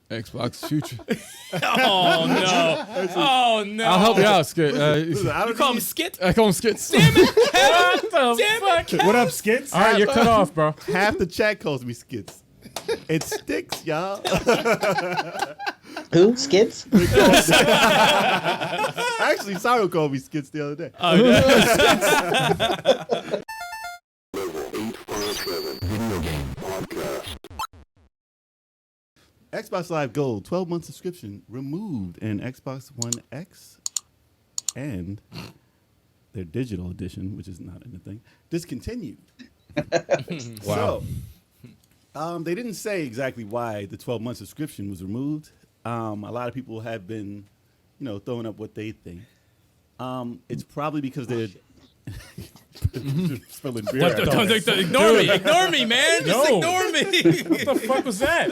Xbox future. Oh no! Oh no! I'll help you out, Skit. You call him Skit? I call him Skits. Damn it! What the fuck? What up, Stikz? All right, you're cut off, bro. Half the chat calls me Stikz. It's Stikz, y'all. Who? Skids? Actually, Saru called me Stikz the other day. Oh, yeah. Xbox Live Gold 12-month subscription removed in Xbox One X and their digital edition, which is not anything, discontinued. Wow. So, they didn't say exactly why the 12-month subscription was removed. A lot of people have been, throwing up what they think. It's probably because they're spilling beer. Ignore me, man. Just ignore me. What the fuck was that?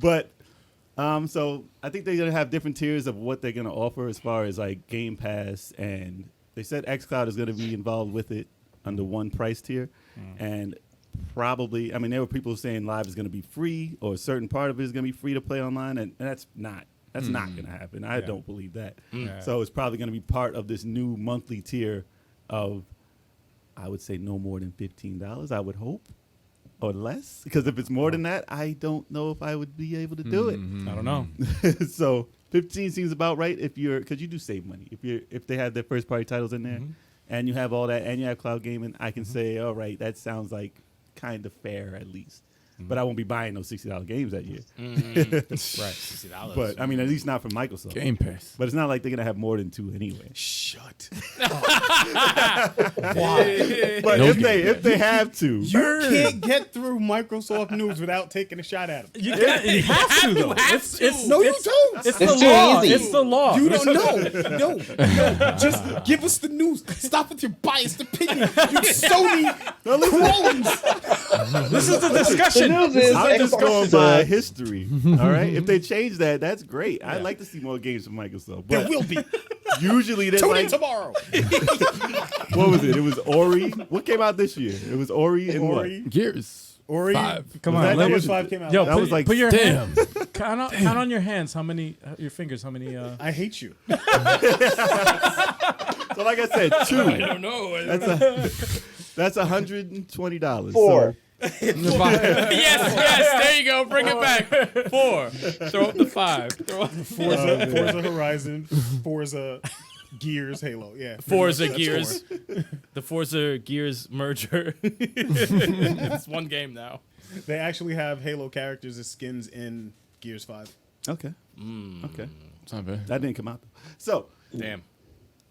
But so I think they're gonna have different tiers of what they're gonna offer as far as like Game Pass, and they said xCloud is gonna be involved with it under one price tier, and probably there were people saying Live is gonna be free or a certain part of it is gonna be free to play online, and that's not. That's not going to happen. I don't believe that. Yeah. So it's probably going to be part of this new monthly tier of, I would say, no more than $15, I would hope, or less. Because if it's more than that, I don't know if I would be able to do it. I don't know. So 15 seems about right because you do save money. If they have their first party titles in there and you have all that and you have cloud gaming, I can say, all right, that sounds like kind of fair at least. But I won't be buying those $60 games that year. Right, $60. But at least not from Microsoft. Game Pass. But it's not like they're gonna have more than 2 anyway. Shut. But if they have to, You can't get through Microsoft News without taking a shot at them. You have to, though. No, you don't. It's It's the too law. easy. It's the law. You don't know. No. Just give us the news. Stop with your biased opinion. You Sony clones. This is the discussion. The news is I'm just going Xbox, by history. All right, if they change that, that's great. I'd like to see more games from Microsoft. There But will be. usually there's Tune in like, tomorrow. what was it? It was Ori. What came out this year? It was Ori and Ori. Gears. Ori. 5. Come Was on. that Gears Gears 5 came out. Yo, That was like put your damn. hand. Count on your hands. How many? Your fingers. How many? I hate you. So like I said, 2. I don't know. That's $120. 4. Yes, there you go. Bring it back. 4. Throw up the 5. Forza Horizon. Forza Gears Halo. Yeah. Forza That's Gears. 4. The Forza Gears merger. It's one game now. They actually have Halo characters as skins in Gears 5. Okay. Okay. It's not bad. That didn't come out though. So Damn.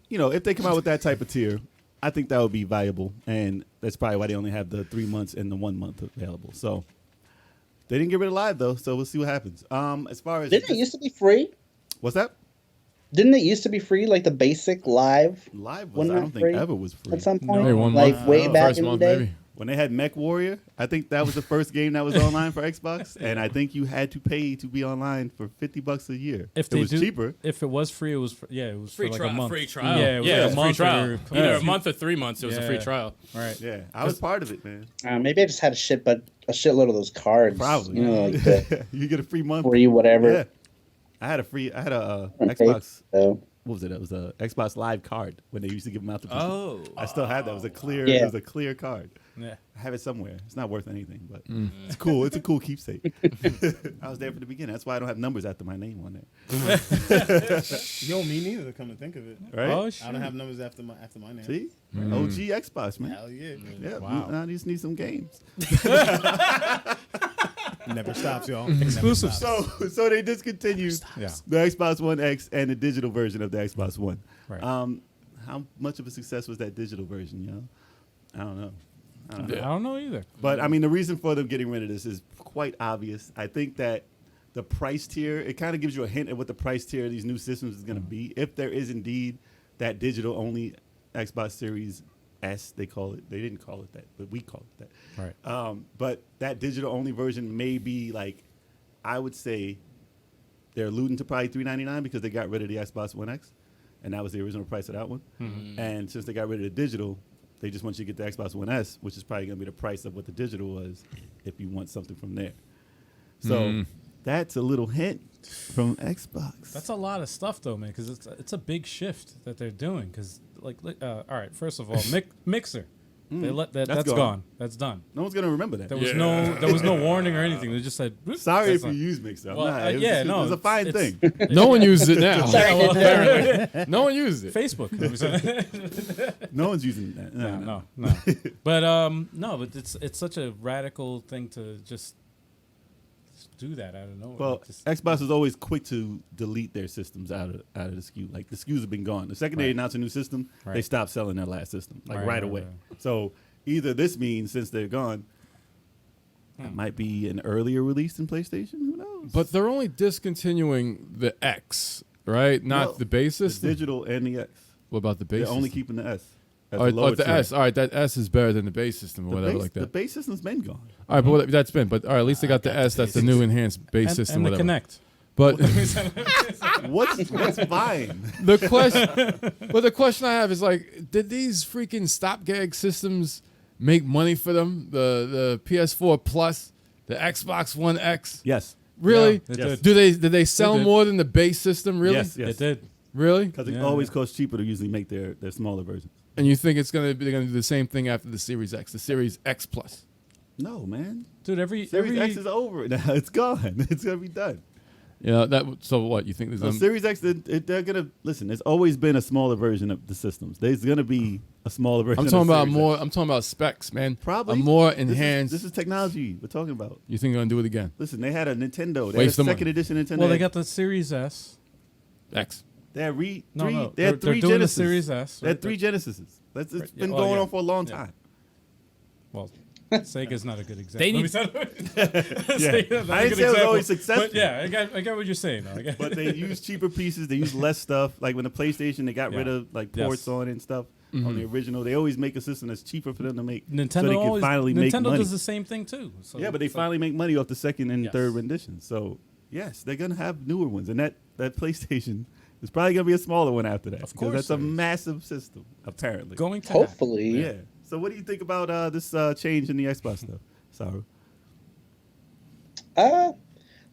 if they come out with that type of tier, I think that would be viable, and that's probably why they only have the 3 months and the 1 month available. So they didn't get rid of Live though, so we'll see what happens. As far as Didn't it used to be free? what's that? Didn't it used to be free, like the basic Live Live was Wasn't I that don't think free ever was free. at some point? Maybe 1 like month. way back First in the month, day? maybe. When they had Mech Warrior, I think that was the first game that was online for Xbox, and I think you had to pay to be online for $50 a year. If it they was do, cheaper. If it was free, it was it was Free for like trial. a month. Free trial. Yeah, it was it like was a free month trial. or Either a month or 3 months. It was a free Yeah. trial. Right. Yeah, I was part of it, man. Maybe I just had a shitload of those cards. Probably. Like the You get a free month. free whatever. Yeah, I had a Okay, Xbox. So. What was it? It was a Xbox Live card when they used to give them out to people. Oh. I still have that. It was a clear. Yeah. It was a clear card. Yeah. I have it somewhere. It's not worth anything, but it's cool. It's a cool keepsake. I was there for the beginning. That's why I don't have numbers after my name on there. Yo, me neither. Come to think of it, Right? Oh shit. I don't have numbers after my name. See, OG Xbox, man. Hell yeah. Yeah, Wow. I just need some games. Never stops, y'all. Exclusive. Never stops. So they discontinued Yeah. the Xbox One X and the digital version of the Xbox One. Right. How much of a success was that digital version, yo? I don't know. I don't know either. But I mean, the reason for them getting rid of this is quite obvious. I think that the price tier, it kind of gives you a hint at what the price tier of these new systems is going to be. If there is indeed that digital only Xbox Series S, they call it. They didn't call it that, but we call it that. Right. But that digital only version may be like, I would say they're alluding to probably $399 because they got rid of the Xbox One X, and that was the original price of that one. And since they got rid of the digital, they just want you to get the Xbox One S, which is probably going to be the price of what the digital was if you want something from there. So that's a little hint from Xbox. That's a lot of stuff, though, man, because it's a big shift that they're doing. Because, all right, first of all, Mixer, that's gone. That's done. No one's gonna remember that. There was no warning or anything. They just said, "Whoop, Sorry that's if you not-" use Mixer. Well, it was a fine thing. No one uses it now. Yeah, well, apparently. No one uses it. Facebook. No one's using that. No. But but it's such a radical thing to just do that out of nowhere. Well, Just- Xbox is always quick to delete their systems out of the SKU. Like the SKUs have been gone. The second they announce a new system, they Right. stop selling their last system Right, right right, away. right. So either this means since they're gone, it might be an earlier release in PlayStation. Who knows? But they're only discontinuing the X, right? Not Well, the base the system. digital and the X. What about the base They're only system? keeping the S. as All right, lower the tier. S. All right, that S is better than the base system or The whatever base, like the that. base system's been gone. All right, but that's been. But all right, at least they got the S. That's the new enhanced base and, system. and the whatever. Connect. But What's buying? the question I have is like, did these freaking stopgag systems make money for them? The PS4 Plus, the Xbox One X. Yes. Really? Yeah, they Yes. did. Did they sell did. more than the base system? Really? Yes. It did. Really? Because it Yeah, always yeah. costs cheaper to usually make their smaller versions. And you think they're gonna do the same thing after the Series X, the Series X Plus? No, man. Dude, Series X is over now. It's gone. It's gonna be done. Yeah. So what you think? There's So Series X, they're gonna listen. There's always been a smaller version of the systems. There's gonna be a smaller version. I'm talking of about Series more. X. I'm talking about specs, man. Probably a more This is- enhanced. This is technology we're talking about. You think they're gonna do it again? Listen, they had a Nintendo. They Waste had of a second money. edition Nintendo. Well, they got the Series S. X. They had No, three. no. They had They're three doing the Genesis. Series S. They had right? three Genesises. It's Right, been yeah, going yeah. on for a long Yeah. time. Well, Sega's not a good example. They need- Sega's not I a didn't good say it was example. always successful. But yeah, I got what you're saying. Though. I got But they use cheaper pieces. They use less stuff. Like when the PlayStation, they got rid Yeah. of like Yes. ports on it and stuff on the original. They always make a system that's cheaper for them to make. Nintendo so they can always finally make Nintendo money. does the same thing too. So Yeah, but they it's finally make money off the second and Yes. third renditions. So yes, they're gonna have newer ones, and that PlayStation is probably gonna be a smaller one after that. Of 'cause course that's a it is. massive system apparently. going to happen. Hopefully. Yeah. So what do you think about this change in the Xbox stuff, Saru?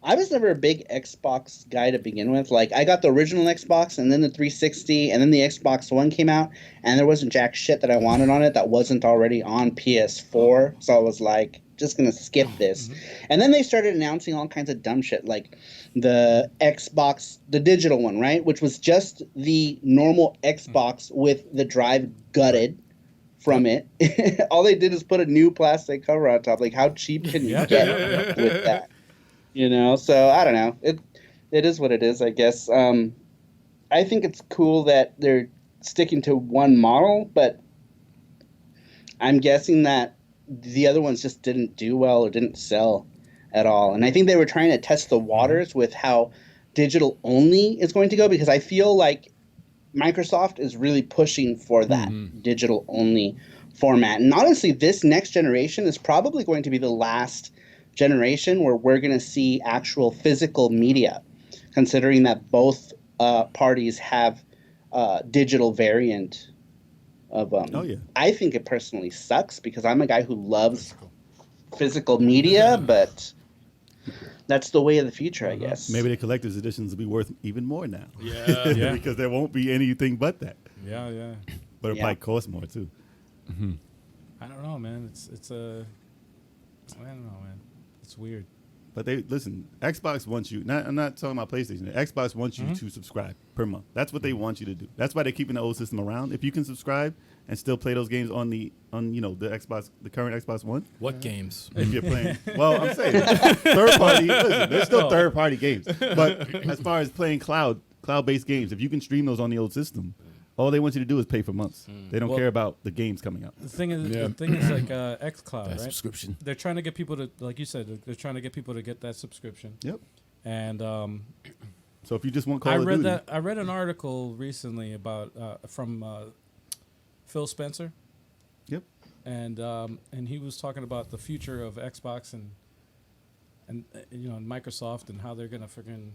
I was never a big Xbox guy to begin with. Like, I got the original Xbox, and then the 360, and then the Xbox One came out, and there wasn't jack shit that I wanted on it that wasn't already on PS4. So I was like, just gonna skip this. And then they started announcing all kinds of dumb shit, like the Xbox, the digital one, right? Which was just the normal Xbox with the drive gutted from it. All they did is put a new plastic cover on top. Like, how cheap can you get with that? You know, so I don't know. It is what it is, I guess. I think it's cool that they're sticking to one model, but I'm guessing that the other ones just didn't do well or didn't sell at all. And I think they were trying to test the waters with how digital only is going to go, because I feel like Microsoft is really pushing for that digital only format. And honestly, this next generation is probably going to be the last generation where we're going to see actual physical media, considering that both parties have digital variant of Oh yeah. I think it personally sucks because I'm a guy who loves physical media, but that's the way of the future, I guess. Maybe the collector's editions will be worth even more now. Yeah. Yeah. Because there won't be anything but that. Yeah. But it Yeah. might cost more too. I don't know, man. It's a. I don't know, man. It's weird. But they listen. Xbox wants you. I'm not talking about PlayStation. Xbox wants you to subscribe per month. That's what they want you to do. That's why they're keeping the old system around. If you can subscribe and still play those games on the Xbox, the current Xbox One, What games? if you're playing. Well, I'm saying third party. Listen, there's still third party games. But as far as playing cloud-based games, if you can stream those on the old system, all they want you to do is pay for months. They don't Well- care about the games coming out. The thing is like XCloud, That right? subscription. They're trying to get people to, like you said, they're trying to get people to get that subscription. Yep. And So if you just want Call I of read Duty, that. I read an article recently about from Phil Spencer, Yep. and he was talking about the future of Xbox and and Microsoft and how they're gonna freaking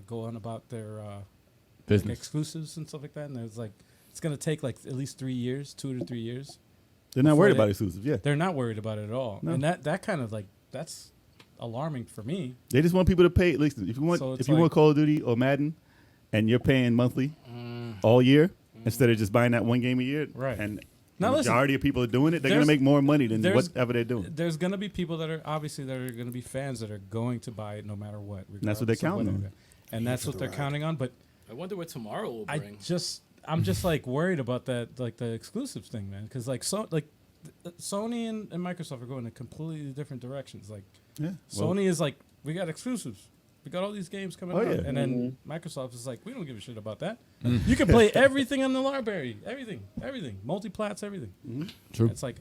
go on about their like Business. exclusives and stuff like that. And it's like it's gonna take like at least 3 years, 2 to 3 years. They're not before worried they- about exclusives. Yeah. They're not worried about it at all. No. And that kind of like that's alarming for me. They just want people to pay. Listen, if you want, So it's if you want Call of Duty or Madden, and you're paying monthly all year instead of just buying that one game a year, Right. And Now the listen, majority of people are doing it, they're gonna there's- make more money than there's- whatever they're doing. There's going to be people that are obviously that are going to be fans that are going to buy it no matter what. that's what they're regardless of counting whatever. on. And that's what they're counting on. But I wonder what tomorrow will bring. I'm just like worried about that, like the exclusives thing, man. Because like Sony and Microsoft are going in completely different directions. Like Yeah. Well, Sony is like, we got exclusives. We got all these games coming out. yeah. And then Microsoft is like, we don't give a shit about that. You can play everything on the library. Everything. Multi-plats, everything. True. It's like,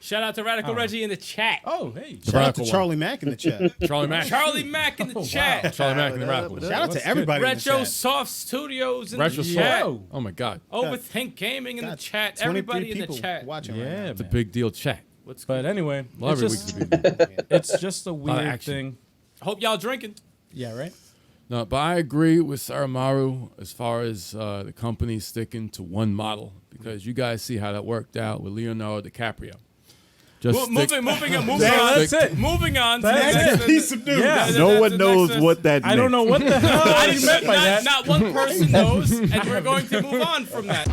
Shout out to Radical Reggie in the chat. oh, hey. Shout out to Radical one. Charlie Mack in the chat. Charlie Mack. Charlie Mack in the chat. Charlie Mack and the Radical. Shout out What's to everybody in the Retro chat. Soft Studios in Retro the Soft. chat. Whoa. Oh my God. Overthink Gaming in the God, chat. 23 Everybody in the people chat. watching Yeah, right now. It's a man. big deal chat. What's But anyway, Well, it's every just, week's a big deal. it's just a of weird action. thing. Hope y'all drinking. Yeah, right? No, but I agree with Sarumaru as far as the company sticking to one model because you guys see how that worked out with Leonardo DiCaprio. Just stick- Moving on. That's it. Moving on. To That's the next, it. Piece of news. Yeah. no one the knows next- what that. I don't know what the hell I you meant by that. Not one person knows, and we're going to move on from that.